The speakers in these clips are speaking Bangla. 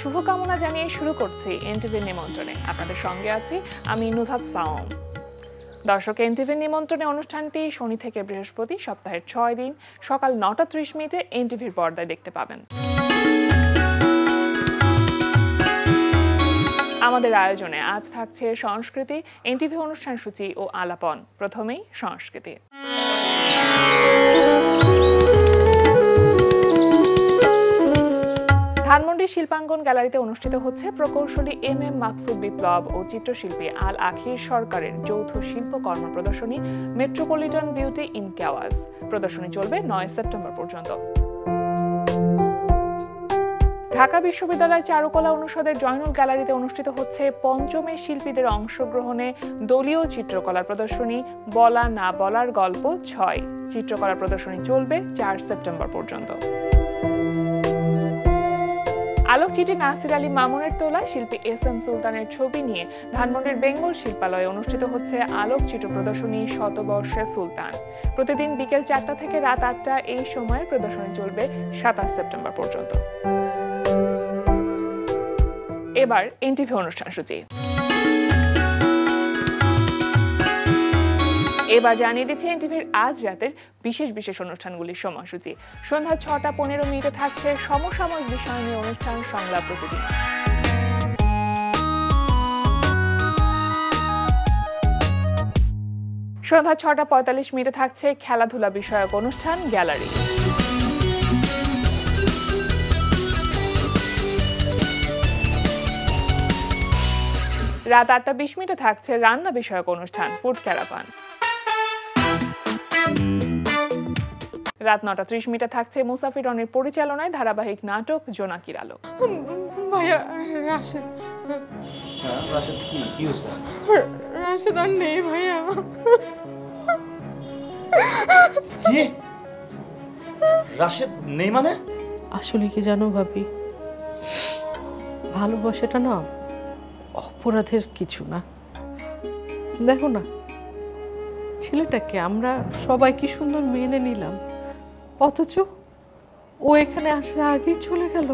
শুভকামনা জানিয়ে শুরু করছি এনটিভির নিমন্ত্রণে। আপনাদের সঙ্গে আছি আমি নুহাত সাওম। দর্শক, এনটিভির নিমন্ত্রণে অনুষ্ঠানটি শনি থেকে বৃহস্পতি সপ্তাহের 6 দিন সকাল 9:30 এনটিভির পর্দায় দেখতে পাবেন। আমাদের আয়োজনে আজ থাকছে সংস্কৃতি, এনটিভি অনুষ্ঠান সূচি ও আলাপন। প্রথমেই সংস্কৃতি। ধানমন্ডি শিল্পাঙ্গন গ্যালারিতে অনুষ্ঠিত হচ্ছে প্রকৌশলী এম মাকসুদ বিপ্লব ও চিত্রশিল্পী আল আখির সরকারের যৌথ শিল্পকর্ম প্রদর্শনী মেট্রোপলিটন বিউটি ইন কেওয়াজ। প্রদর্শনী চলবে 9 সেপ্টেম্বর পর্যন্ত। ঢাকা বিশ্ববিদ্যালয় চারুকলা অনুষদের জয়নুল গ্যালারিতে অনুষ্ঠিত হচ্ছে পঞ্চমের শিল্পীদের অংশগ্রহণে দলীয় চিত্রকলা প্রদর্শনী বলা না বলার গল্প 6। চিত্রকলা প্রদর্শনী চলবে 4 সেপ্টেম্বর পর্যন্ত। আলোকচিত্রী নাসির আলী মামুনের তোলা শিল্পী এস এম সুলতানের ছবি নিয়ে ধানমন্ডির বেঙ্গল শিল্পালয়ে অনুষ্ঠিত হচ্ছে আলোকচিত্র প্রদর্শনী শতবর্ষে সুলতান। প্রতিদিন বিকেল 4টা থেকে রাত 8টা এই সময়ের প্রদর্শনী চলবে 27 সেপ্টেম্বর পর্যন্ত। এবার এনটিভি অনুষ্ঠান সূচি। এবার জানিয়ে দিচ্ছি এনটিভির আজ রাতের বিশেষ বিশেষ অনুষ্ঠানগুলির সময়সূচি। সন্ধ্যা 6:15 থাকছে সমসাময়িক বিষয় নিয়ে অনুষ্ঠান সংলাপ প্রতিদিন। সন্ধ্যা 6:45 থাকছে খেলাধুলা বিষয়ক অনুষ্ঠান গ্যালারি। রাত 8:20 থাকছে রান্না বিষয়ক অনুষ্ঠান ফুড ক্যারাভান। রাত 9:30 থাকছে মুসাফির রনির পরিচালনায় ধারাবাহিক নাটক জোনাকির আলো। ভাইয়া রাশেদ কি হয়েছে? রাশেদ আর নেই ভাইয়া। কি? রাশেদ নেই মানে? আসলে কি জানো ভাবি, ভালোবাসাটা না অপরাধের কিছু না। দেখো না, ছেলেটাকে আমরা সবাই কি সুন্দর মেনে নিলাম, অথচ ও এখানে আসার আগেই চলে গেল।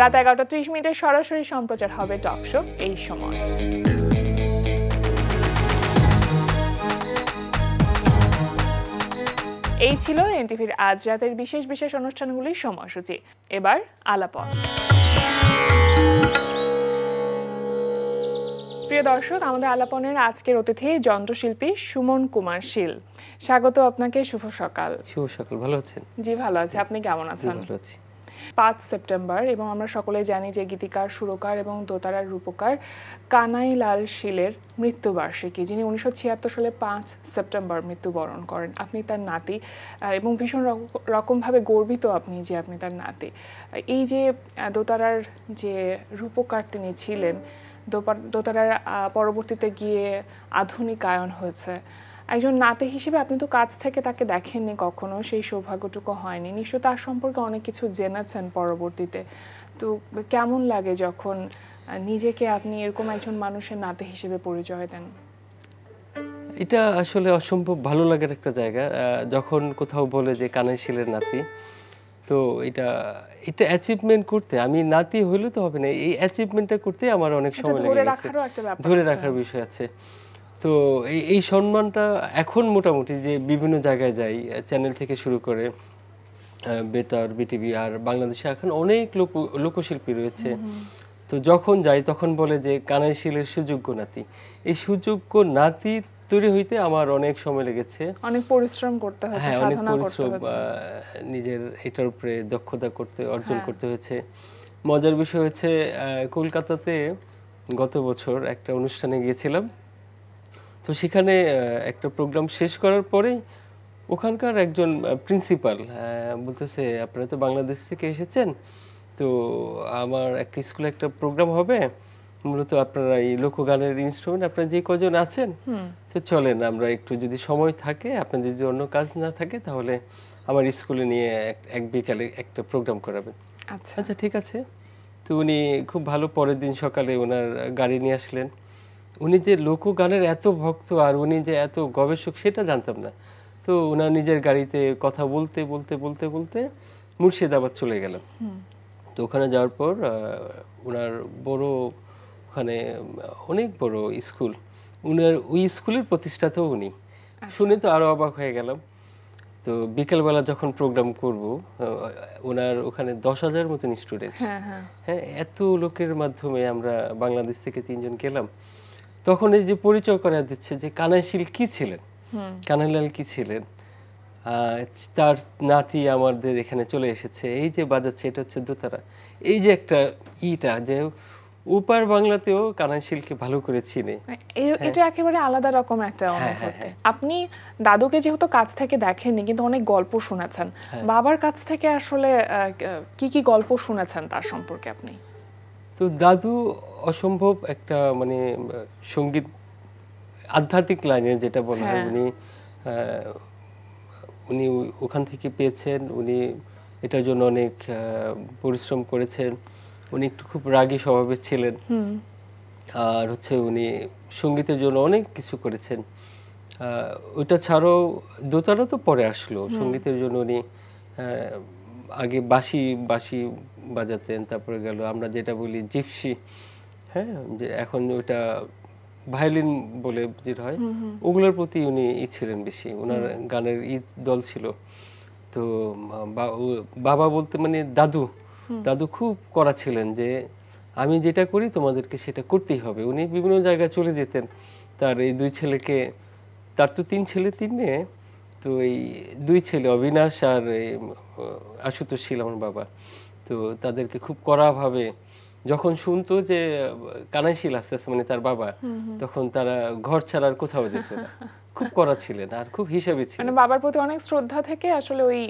রাত 11:30 সরাসরি সম্প্রচার হবে টক শো এই সময়। এই ছিল এনটিভির আজ রাতের বিশেষ বিশেষ অনুষ্ঠানগুলির সময়সূচি। এবার আলাপন। প্রিয় দর্শক, আমাদের আলাপনের আজকের অতিথি যন্ত্রশিল্পী সুমন কুমার শীল। স্বাগত আপনাকে। শুভ সকাল। শুভ সকাল। ভালো আছেন? জি ভালো আছি, আপনি কেমন আছেন? ভালো আছি। 5 সেপ্টেম্বর এবং আমরা সকলেই জানি যে গীতিকার, সুরকার এবং দোতারার রূপকার কানাইলাল শীলের মৃত্যুবার্ষিকী, যিনি 1976 সালে 5 সেপ্টেম্বর মৃত্যুবরণ করেন। আপনি তার নাতি এবং ভীষণ রকমভাবে গর্বিত আপনি যে আপনি তার নাতি। এই যে দোতারার যে রূপকার তিনি ছিলেন, দোতারার পরবর্তীতে গিয়ে আধুনিকায়ন হয়েছে, একজন নাতি হিসেবে আপনি তো কাছ থেকে তাকে দেখেননি কখনো, সেই সৌভাগ্যটুকু হয়নি। নিশ্চয় তার সম্পর্কে অনেক কিছু জেনেছেন পরবর্তীতে। তো কেমন লাগে যখন নিজেকে আপনি এরকম একজন মানুষের নাতি হিসেবে পরিচয় দেন? এটা আসলে অসম্ভব ভালো লাগার একটা জায়গা, যখন কোথাও বলে যে কানাই শীলের নাতি। তো এটা অ্যাচিভমেন্ট করতে, আমি নাতি হইলে তো হবে না, এই অ্যাচিভমেন্টটা করতে আমার অনেক সময় লেগে গেছে। ধরে রাখার বিষয় আছে। তো এই সম্মানটা এখন মোটামুটি যে বিভিন্ন জায়গায় যাই, চ্যানেল থেকে শুরু করে বেতার, বিটিভি, আর বাংলাদেশে এখন অনেক লোকশিল্পী রয়েছে। তো যখন যাই তখন বলে যে কানাই শীলের সুযোগ্য নাতি। এই সুযোগ্য নাতি তৈরি হইতে আমার অনেক সময় লেগেছে, অনেক পরিশ্রম করতে হয়েছে। হ্যাঁ, অনেক পরিশ্রম, নিজের এটার উপরে দক্ষতা অর্জন করতে হয়েছে। মজার বিষয় হচ্ছে কলকাতাতে গত বছর একটা অনুষ্ঠানে গিয়েছিলাম। তো সেখানে একটা প্রোগ্রাম শেষ করার পরেই ওখানকার একজন প্রিন্সিপাল বলতেছে, আপনারা তো বাংলাদেশ থেকে এসেছেন, তো আমার একটা স্কুলে একটা প্রোগ্রাম হবে, মূলত আপনারা এই লোকগানের ইনস্ট্রুমেন্ট আপনারা যে কজন আছেন, তো চলেন আমরা একটু, যদি সময় থাকে, আপনার যদি অন্য কাজ না থাকে, তাহলে আমার স্কুলে নিয়ে এক বিকালে একটা প্রোগ্রাম করাবেন। আচ্ছা ঠিক আছে। তো উনি খুব ভালো, পরের দিন সকালে ওনার গাড়ি নিয়ে আসলেন। উনি যে লোকগানের এত ভক্ত আর উনি যে এত গবেষক সেটা জানতাম না। তো ওনার নিজের গাড়িতে কথা বলতে বলতে বলতে বলতে মুর্শিদাবাদ চলে গেলাম। তো ওখানে যাওয়ার পর ওনার বড় ওখানে অনেক বড় স্কুল, উনার ওই স্কুলের প্রতিষ্ঠাতাও উনি। শুনে তো আরো অবাক হয়ে গেলাম। তো বিকেলবেলা যখন প্রোগ্রাম করব, ওনার ওখানে 10,000 মতন স্টুডেন্ট, হ্যাঁ, এত লোকের মাধ্যমে আমরা বাংলাদেশ থেকে 3 জন গেলাম। তখন এই যে পরিচয় করা দিচ্ছে যে কানাইশীল কি ছিলেন, কানাইলাল কি ছিলেন, তার নাতি আমাদের এখানে চলে এসেছে, এই যে বাজাচ্ছে এটা হচ্ছে দোতারা। এই যে একটা ইটা যে উপার বাংলাতেও কানাইশীলকে ভালো করে চিনে, এটা একেবারে আলাদা রকম একটা অনুভূতি। আপনি দাদুকে যেহেতু কাছ থেকে দেখেননি কিন্তু অনেক গল্প শুনেছেন, বাবার কাছ থেকে আসলে কি কি গল্প শুনেছেন তার সম্পর্কে আপনি? তো দাদু অসম্ভব একটা মানে সঙ্গীত আধ্যাত্মিক লাইনে যেটা বলা হয়, উনি ওখান থেকে পেয়েছেন। উনি এটার জন্য অনেক পরিশ্রম করেছেন। উনি একটু খুব রাগী স্বভাবের ছিলেন, আর হচ্ছে উনি সঙ্গীতের জন্য অনেক কিছু করেছেন। ওইটা ছাড়াও দোতারা তো পরে আসলো। সঙ্গীতের জন্য উনি আগে বাঁশি বাজাতেন, তারপরে গেল আমরা যেটা বলি জিপসি, হ্যাঁ, যে এখন ওইটা ভায়োলিন বলে যেটা হয়, ওগুলোর প্রতি উনি ছিলেন বেশি। ওনার গানের দল ছিল। তো বাবা বলতে মানে দাদু খুব কড়া ছিলেন যে আমি যেটা করি তোমাদেরকে সেটা করতেই হবে। উনি বিভিন্ন জায়গায় চলে যেতেন। তার এই 2 ছেলেকে, তার তো 3 ছেলে 3 মেয়ে, তো এই 2 ছেলে অবিনাশ আর আশুতোষ ছিল আমার বাবা। তো তাদেরকে খুব কড়াভাবে যখন শুনতো যে কানাইশীল আস্তে আস্তে মানে তার বাবা, তখন তারা ঘর ছাড়ার কোথাও যেত না। খুব কড়া ছিলেন আর খুব হিসাবী ছিলেন। মানে বাবার প্রতি অনেক শ্রদ্ধা থেকে আসলে ওই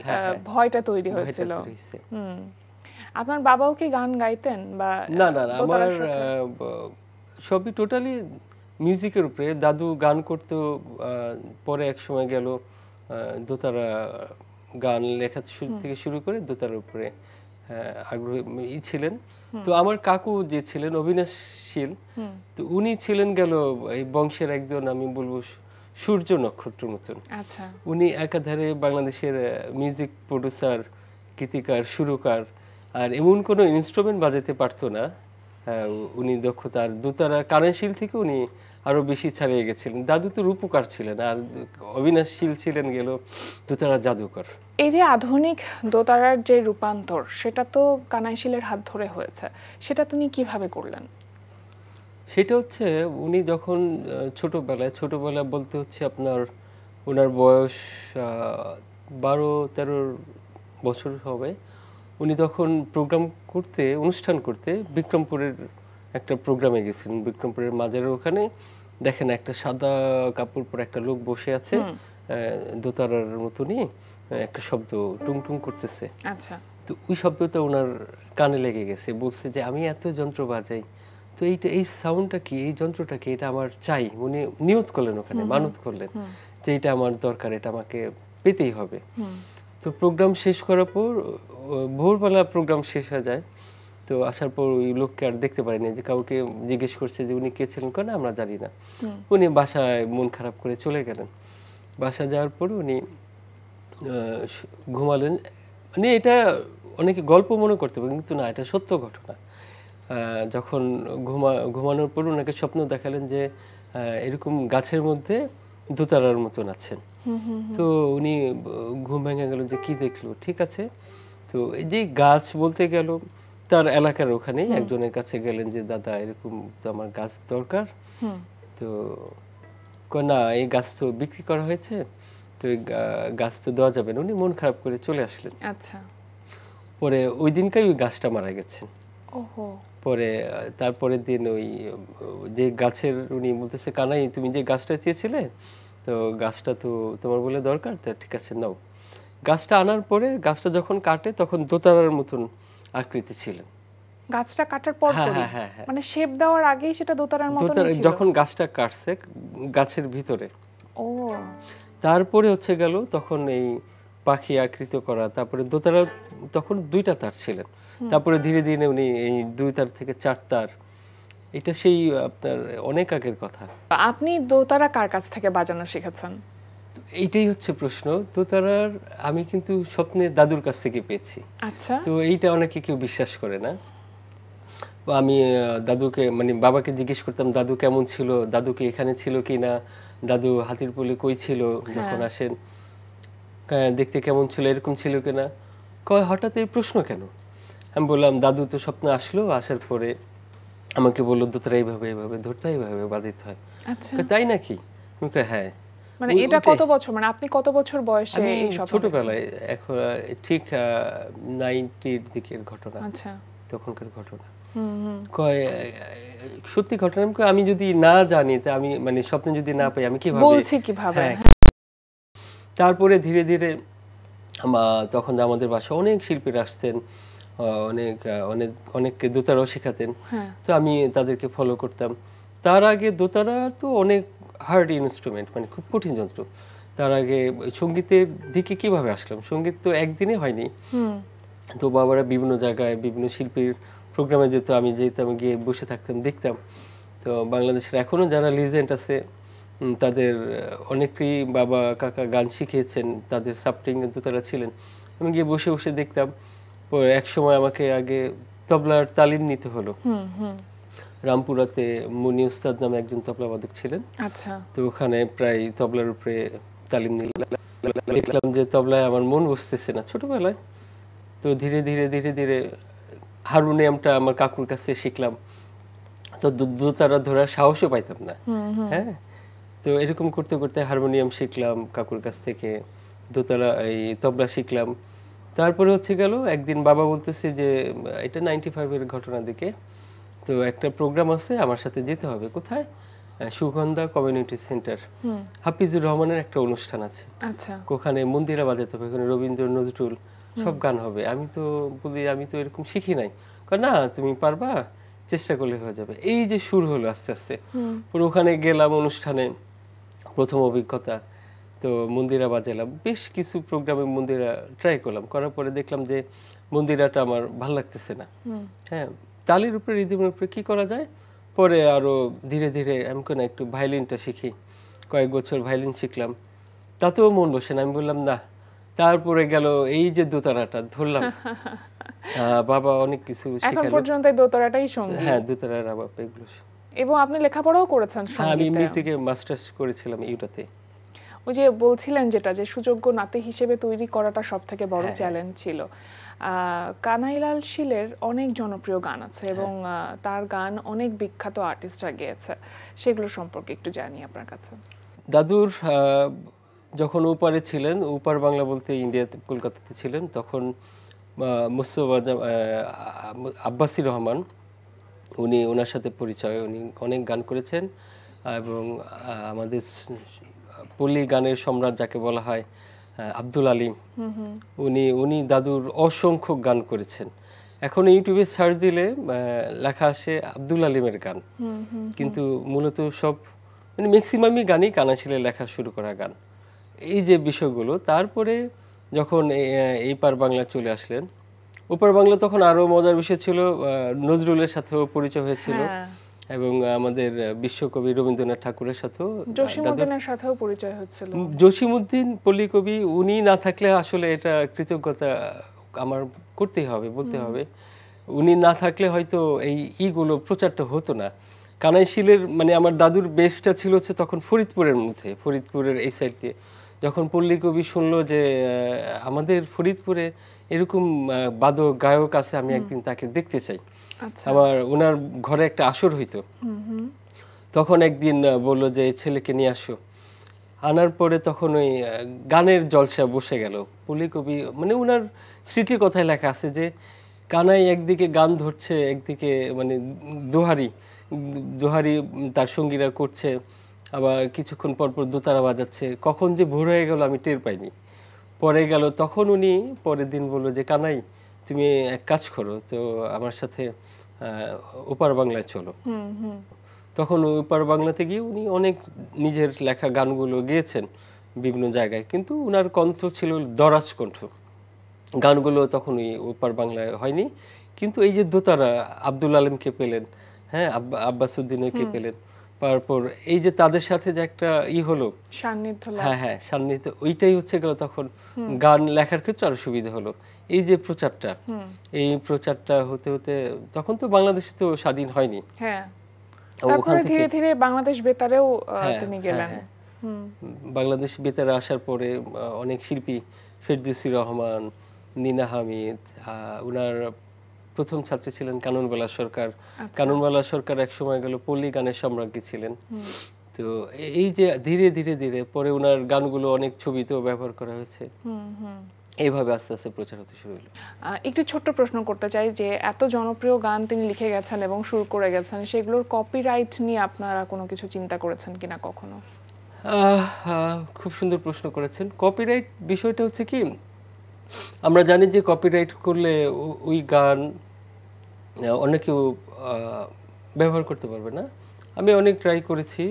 ভয়টা তৈরি হয়েছিল। আপনার বাবাও কি গান গাইতেন বা? না, আমার সবই টোটালি মিউজিকের উপরে। দাদু গান করতো, পরে এক সময় গেল দোতারা গান লেখা থেকে শুরু করে দোতারার উপরে আগ্রহী ছিলেন। তো আমার কাকু যে ছিলেন অবিনাশশীল, তো উনি ছিলেন গেল এই বংশের একজন, আমি বলবো সূর্য নক্ষত্র মতন। উনি একাধারে বাংলাদেশের মিউজিক প্রডিউসার, গীতিকার, সুরকার, আর এমন কোনো ইনস্ট্রুমেন্ট বাজাতে পারতো না। উনি দক্ষতার দোতারা কানাইশীল থেকে উনি আরো বেশি ছাড়িয়ে গেছিলেন। দাদু তো রূপকার ছিলেন, আর অবিনাশশীল ছিলেন গেল দোতারা জাদুকর। এই যে আধুনিক দোতারার যে রূপান্তর, সেটা তো কানাইশীলের হাত ধরে হয়েছে, সেটা তিনি কিভাবে করলেন? সেটা হচ্ছে উনি যখন ছোটবেলায় বলতে হচ্ছে আপনার ওনার বয়স 12-13 বছর হবে, উনি তখন অনুষ্ঠান করতে বিক্রমপুরের একটা প্রোগ্রামে গেছিলেন। বিক্রমপুরের মাজারের ওখানে দেখেন একটা সাদা কাপড় পরে একটা লোক বসে আছে, দোতারার মতনই একটা শব্দ টুংটুং করতেছে। তো ওই শব্দটা ওনার কানে লেগে গেছে। বলছে যে আমি এত যন্ত্র বাজাই, তো এই সাউন্ডটা কি, এই যন্ত্রটা কি, এটা আমার চাই। উনি নিয়ত করলেন, ওখানে মানত করলেন যে এটা আমার দরকার, এটা আমাকে পেতেই হবে। তো প্রোগ্রাম শেষ করার পর ভোরবেলা প্রোগ্রাম শেষ হয়ে যায়। তো আসার পর ওই লোককে আর দেখতে পারিনি, যে কাউকে জিজ্ঞেস করছে যে উনি কে ছিলেন, কেন আমরা জানি না। উনি বাসায় মন খারাপ করে চলে গেলেন। বাসায় যাওয়ার পর উনি ঘুমালেন। মানে এটা অনেকে গল্প মনে করতে পারে, কিন্তু না, এটা সত্য ঘটনা। যখন ঘুমানোর পর ওনাকে স্বপ্ন দেখালেন যে এরকম গাছের মধ্যে দোতারার মতন আছেন। তো উনি ঘুম ভেঙে গেল যে কি দেখলো। ঠিক আছে, তো এই যে গাছ বলতে গেল তার এলাকার ওখানে একজনের কাছে গেলেন যে দাদা এরকম তো আমার গাছ দরকার। তো না, এই গাছ তো বিক্রি করা হয়েছে, তো এই গাছ তো দেওয়া যাবে না। উনি মন খারাপ করে চলে আসলেন। পরে ওই দিনকাই ওই গাছটা মারা গেছেন। পরে তারপরের দিন ওই যে গাছের উনি বলতেছে, কানাই তুমি যে গাছটা চেয়েছিলে, তো গাছটা তো তোমার বলে দরকার, তা ঠিক আছে নাও। গাছটা আনার পরে গাছটা যখন কাটে তখন দোতারার মতন আকৃতি ছিলেন। গাছটা কাটার পর মানে শেপ দেওয়ার আগেই সেটা দোতারার মতন ছিল। যখন গাছটা কাটছে গাছের ভিতরে, তারপরে হচ্ছে গেল তখন এই পাখি আকৃত করা, তারপরে দোতারা তখন 2টা তার ছিলেন। তারপরে ধীরে ধীরে উনি এই 2 তার থেকে 4 তার, এটা সেই আপনার অনেক আগের কথা। আপনি দোতারা কার কাছ থেকে বাজানো শিখেছেন? এইটাই হচ্ছে প্রশ্ন। দোতারার আমি কিন্তু স্বপ্নে দাদুর কাছ থেকে পেয়েছি। আচ্ছা, তো এইটা অনেকে কেউ বিশ্বাস করে না। আমি দাদুকে মানে বাবাকে জিজ্ঞেস করতাম দাদু কেমন ছিল, দাদুকে এখানে ছিল কিনা, দাদু হাতির পুলে কই ছিল যখন আসেন, দেখতে কেমন ছিল, এরকম ছিল কিনা। কয় হঠাৎ এই প্রশ্ন কেন? আমি বললাম দাদু তো স্বপ্নে আসলো, আসার পরে আমাকে বললো দোতারা এইভাবে এইভাবে ধরতে হয়, এইভাবে বাজাইতে হয়। আচ্ছা। তাই নাকি? আমি কই হ্যাঁ। মানে এটা কত বছর, মানে আপনি কত বছর বয়সে আমি এই স্বপ্ন ছোটবেলায়, এখন ঠিক 90-র দিকের ঘটনা, আচ্ছা, তখনকার ঘটনা। কয় সত্যি ঘটনা। আমি যদি না জানি তা আমি মানে স্বপ্নে যদি না পাই আমি কিভাবে বলছি কিভাবে? হ্যাঁ। তারপরে ধীরে ধীরে তখন আমাদের বাসায় অনেক শিল্পীরা আসতেন, অনেক অনেক অনেককে দোতারাও শেখাতেন। তো আমি তাদেরকে ফলো করতাম। তার আগে দোতারা তো অনেক হার্ড ইনস্ট্রুমেন্ট, মানে খুব কঠিন যন্ত্র। তার আগে সঙ্গীতের দিকে কিভাবে আসলাম? সঙ্গীত তো একদিনে হয়নি। তো বাবারা বিভিন্ন জায়গায় বিভিন্ন শিল্পীর প্রোগ্রামে যেত, আমি যেতাম, গিয়ে বসে থাকতাম, দেখতাম। তো বাংলাদেশের এখনো যারা লিজেন্ড আছে তাদের অনেকেই বাবা কাকা গান শিখিয়েছেন, তাদের সাপোর্টিং দোতারা ছিলেন। আমি গিয়ে বসে বসে দেখতাম। পরে এক সময় আমাকে আগে তবলার তালিম নিতে হলো। রামপুরাতে মুনি উস্তাদ নামে একজন তবলাবাদক ছিলেন। আচ্ছা। তো ওখানে প্রায় তবলার উপরে তালিম নিলাম। দেখলাম যে তবলায় আমার মন বসতেছে না ছোটবেলায়। তো ধীরে ধীরে ধীরে ধীরে হারমোনিয়ামটা আমার কাকুর কাছে শিখলাম। তো দোতারা ধরার সাহসও পাইতাম না। হ্যাঁ, তো এরকম করতে করতে হারমোনিয়াম শিখলাম কাকুর কাছ থেকে, দোতারা এই তবলা শিখলাম। তারপরে হচ্ছে গেল একদিন বাবা বলতেছে যে এটা 95-এর ঘটনা দিকে, তো একটা প্রোগ্রাম আছে আমার সাথে যেতে হবে। কোথায়? সুগন্ধা কমিউনিটি সেন্টার, হাফিজুর রহমানের একটা অনুষ্ঠান আছে। আচ্ছা। ওখানে মন্দিরা বাজাতে হবে, ওখানে রবীন্দ্র নজরুল সব গান হবে। আমি তো বলি আমি তো এরকম শিখি নাই। না তুমি পারবা, চেষ্টা করলে হয়ে যাবে। এই যে শুরু হলো আস্তে আস্তে। পুরো ওখানে গেলাম অনুষ্ঠানে, প্রথম অভিজ্ঞতা। তো মন্দিরা বাজালাম, বেশ কিছু প্রোগ্রামে মন্দিরা ট্রাই করলাম, করার পরে দেখলাম যে মন্দিরাটা আমার ভাল লাগতেছে না। হ্যাঁ, তালির উপরে রিদিমের উপরে কি করা যায়। পরে আরো ধীরে ধীরে আমি কোনো একটু ভায়োলিনটা শিখি, কয়েক বছর ভায়োলিন শিখলাম, তাতেও মন বসে না। আমি বললাম না। তারপরে গেল এই যে দোতারাটা ধরলাম। বাবা অনেক কিছু এখন শেখালো। পর্যন্ত এই দোতারাটাই সঙ্গী। হ্যাঁ, দোতারা রাবাব এগুলো। এবং আপনি লেখাপড়াও করেছেন হ্যাঁ, আমি সঙ্গীতে। মিউজিকে মাস্টার্স করেছিলাম ইউটাতে। ওই যে বলছিলেন যেটা, যে সুযোগ্য নাতি হিসেবে তৈরি করাটা সবথেকে বড় চ্যালেঞ্জ ছিল। কানাইলাল শীলের অনেক জনপ্রিয় গান আছে এবং তার গান অনেক বিখ্যাত আর্টিস্টরা গেয়েছে, সেগুলো সম্পর্কে একটু জানি আপনার কাছে। দাদুর যখন ওপারে ছিলেন, ওপার বাংলা বলতে ইন্ডিয়াতে কলকাতাতে ছিলেন, তখন মুস্তফা আব্বাসী রহমান, উনি ওনার সাথে পরিচয়, উনি অনেক গান করেছেন। এবং আমাদের পল্লী গানের সম্রাট যাকে বলা হয় আব্দুল আলিম, উনি দাদুর অসংখ্য গান করেছেন। এখন ইউটিউবে সার্চ দিলে লেখা আসে আব্দুল আলিমের গান, কিন্তু মূলত সব মানে ম্যাক্সিমামই গানই কানাশিলে লেখা শুরু করা গান। এই যে বিষয়গুলো, তারপরে যখন এই পার বাংলা চলে আসলেন, ওপার বাংলা তখন আরো মজার বিষয় ছিল, নজরুলের সাথেও পরিচয় হয়েছিল এবং আমাদের বিশ্বকবি রবীন্দ্রনাথ ঠাকুরের সাথেও, জসিমউদ্দিনের সাথেও পরিচয় হচ্ছিল। জসিমউদ্দিন পল্লী কবি, উনি না থাকলে আসলে এটা কৃতজ্ঞতা আমার করতেই হবে, বলতে হবে। উনি না থাকলে হয়তো এই ইগুলো প্রচারটা হতো না। কানাইশিলের মানে আমার দাদুর বেসটা ছিল হচ্ছে তখন ফরিদপুরের মধ্যে, ফরিদপুরের এই সাইড দিয়ে। যখন পল্লী কবি শুনলো যে আমাদের ফরিদপুরে এরকম বাদক গায়ক আছে, আমি একদিন তাকে দেখতে চাই, আমার ওনার ঘরে একটা আসর হইতো, তখন একদিন বললো যে ছেলেকে নিয়ে আসো। আনার পরে তখন ওই গানের জলসা বসে গেল। পল্লী কবি মানে ওনার স্মৃতি কথায় লেখা আছে যে কানাই একদিকে গান ধরছে, একদিকে মানে দোহারি তার সঙ্গীরা করছে, আবার কিছুক্ষণ পর পর দোতারা বাজাচ্ছে। কখন যে ভোর হয়ে গেল আমি টের পাইনি। পরে গেল, তখন উনি পরের দিন বললো যে কানাই তুমি এক কাজ করো তো, আমার সাথে ওপার বাংলায় চলো। তখন ওপার বাংলাতে গিয়ে উনি অনেক নিজের লেখা গানগুলো গেয়েছেন বিভিন্ন জায়গায়, কিন্তু উনার কণ্ঠ ছিল দরাজ কণ্ঠ, গানগুলো তখন ওই ওপার বাংলায় হয়নি। কিন্তু এই যে দোতারা আব্দুল আলিমকে পেলেন, হ্যাঁ, আব্বাসউদ্দিনকে পেলেন, তারপর এই যে তাদের সাথে যে একটা হলো, সান্নিধ্য লাভ। হ্যাঁ হ্যাঁ সান্নিধ্য, ওইটাই হচ্ছে গেল তখন গান লেখার ক্ষেত্রে আরো সুবিধা হলো। এই যে প্রচারটা, এই প্রচারটা হতে হতে তখন তো বাংলাদেশ তো স্বাধীন হয়নি। হ্যাঁ, ওখান তারপরে থেকে ধীরে ধীরে বাংলাদেশ বেতারেও হ্যাঁ, তিনি হ্যাঁ, গেলেন। হ্যাঁ। বাংলাদেশ বেতারে আসার পরে অনেক শিল্পী, ফেরদৌসী রহমান, নীনা হামিদ, উনার প্রথম ছাত্রী ছিলেন কাননবালা সরকার। কাননবালা সরকার এক সময় গেল পল্লী গানের সম্রাজ্ঞী ছিলেন। তো এই যে ধীরে ধীরে ধীরে পরে উনার গানগুলো অনেক ছবিতেও ব্যবহার করা হয়েছে। এইভাবে আস্তে আস্তে প্রচার হতে শুরু হলো। একটু ছোট্ট প্রশ্ন করতে চাই যে এত জনপ্রিয় গান তিনি লিখে গেছেন এবং সুর করে গেছেন, সেগুলোর কপিরাইট নিয়ে আপনারা কোনো কিছু চিন্তা করেছেন কিনা কখনো? খুব সুন্দর প্রশ্ন করেছেন। কপিরাইট বিষয়টা হচ্ছে কি, আমরা জানি যে কপিরাইট করলে ওই গান অন্য কেউ ব্যবহার করতে পারবে না। আমি অনেক ট্রাই করেছি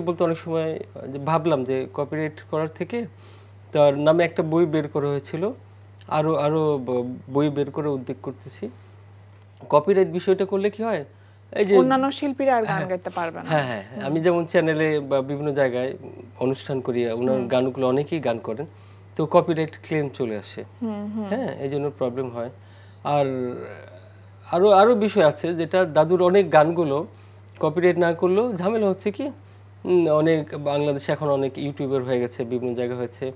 বলতে অনেক সময় ভাবলাম যে কপিরাইট করার থেকে তার নামে একটা বই বের করা হয়েছিল, আরো বই বের করে উদ্যোগ করতেছি। কপিরাইট বিষয়টা করলে কি হয়, এই যে অন্যান্য শিল্পীরা আর গান গাইতে পারবে না। হ্যাঁ হ্যাঁ, আমি যেমন চ্যানেলে বা বিভিন্ন জায়গায় অনুষ্ঠান করি, ওনার গানগুলো অনেকেই গান করেন, তো কপিরাইট ক্লেম চলে আসে। হ্যাঁ, এই জন্য প্রবলেম হয়। আর আরো বিষয় আছে যেটা দাদুর অনেক গানগুলো কপিরাইট না করলেও ঝামেলা হচ্ছে কি, অনেক বাংলাদেশে এখন অনেক ইউটিউবার হয়ে গেছে, বিভিন্ন জায়গায় হয়েছে,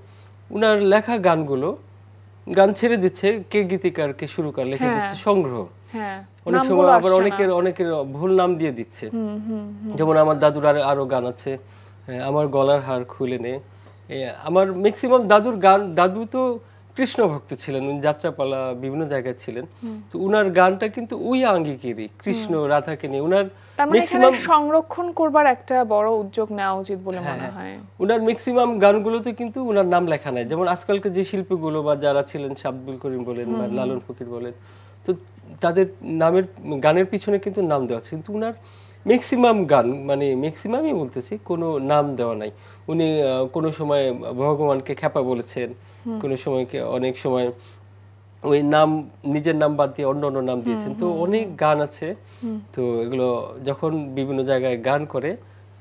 উনার লেখা গানগুলো গান ছেড়ে দিচ্ছে, কে গীতিকার কে সুরকার লিখে দিচ্ছে সংগ্রহ। অনেক সময় আবার অনেকের ভুল নাম দিয়ে দিচ্ছে। যেমন আমার দাদুর আরো গান আছে, আমার গলার হার খুলে নে। আমার ম্যাক্সিমাম দাদুর গান, দাদু তো কৃষ্ণ ভক্ত ছিলেন, উনি যাত্রাপালা বিভিন্ন জায়গায় ছিলেন, তো উনার গানটা কিন্তু ওই আঙ্গিকেরই, কৃষ্ণ রাধাকে নিয়ে। উনার ম্যাক্সিমাম সংরক্ষণ করবার একটা বড় উদ্যোগ নেওয়া উচিত বলে মনে হয়। উনার ম্যাক্সিমাম গানগুলোতে কিন্তু উনার নাম লেখা নাই। যেমন আজকালকার যে শিল্পীগুলো বা যারা ছিলেন, আব্দুল করিম বলেন বা লালন ফকির বলেন, তো তাদের নামের গানের পিছনে কিন্তু নাম দেওয়া আছে, কিন্তু উনার ম্যাক্সিমাম গান, মানে ম্যাক্সিমামই বলতেছি, কোনো নাম দেওয়া নাই। উনি কোনো সময় ভগবানকে খ্যাপা বলেছেন, কোনো সময় অনেক সময় ওই নাম, নিজের নাম বাদ দিয়ে অন্য নাম দিয়েছেন। তো অনেক গান আছে, তো এগুলো যখন বিভিন্ন জায়গায় গান করে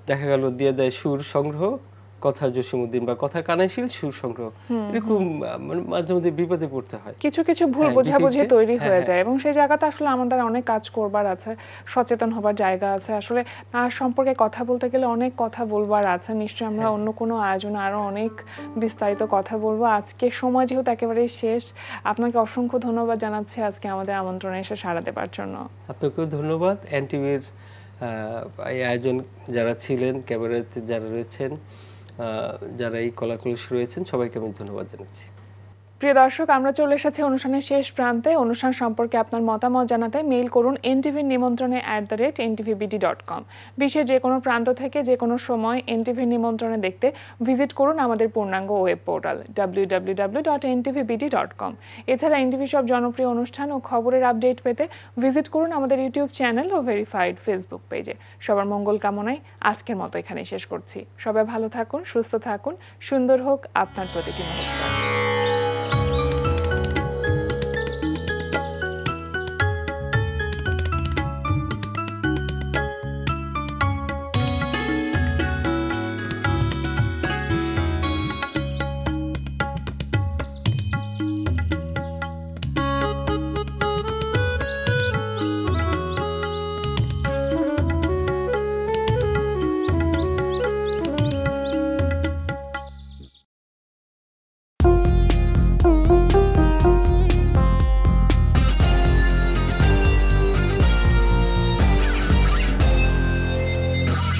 দেখা গেল দিয়ে দেয় সুর সংগ্রহ, কথা জসিমউদ্দিন বা কথা কানাইশীল, সুর সংগ্রহ, এরকম মাঝে মধ্যে বিপদে পড়তে হয়। কিছু ভুল বোঝাবুঝি তৈরি হয়ে যায় এবং সেই জায়গাতে আসলে আমাদের অনেক কাজ করবার আছে, সচেতন হবার জায়গা আছে। আসলে তার সম্পর্কে কথা বলতে গেলে অনেক কথা বলবার আছে। নিশ্চয়ই আমরা অন্য কোনো আয়োজনে আরো অনেক বিস্তারিত কথা বলবো। আজকে সময় যেহেতু একেবারেই শেষ, আপনাকে অসংখ্য ধন্যবাদ জানাচ্ছি আজকে আমাদের আমন্ত্রণে এসে সাড়া দেবার জন্য। আপনাকেও ধন্যবাদ। এনটিভির এই আয়োজন যারা ছিলেন, ক্যামেরাতে যারা রয়েছেন, যারা এই কলাকুশলী রয়েছেন, সবাইকে আমি ধন্যবাদ জানাচ্ছি। প্রিয় দর্শক, আমরা চলে এসেছি অনুষ্ঠানের শেষ প্রান্তে। অনুষ্ঠান সম্পর্কে আপনার মতামত জানাতে মেইল করুন ntvnimontrone@ntvbd.com। বিশ্বের যে কোনো প্রান্ত থেকে যে কোনো সময় এনটিভি নিমন্ত্রণে দেখতে ভিজিট করুন আমাদের পূর্ণাঙ্গ ওয়েব পোর্টাল www.ntvbd.com। এছাড়া এনটিভি সব জনপ্রিয় অনুষ্ঠান ও খবরের আপডেট পেতে ভিজিট করুন আমাদের ইউটিউব চ্যানেল ও ভেরিফাইড ফেসবুক পেজে। সবার মঙ্গল কামনায় আজকের মতো এখানেই শেষ করছি। সবাই ভালো থাকুন, সুস্থ থাকুন, সুন্দর হোক আপনার প্রতিটি মুহূর্ত।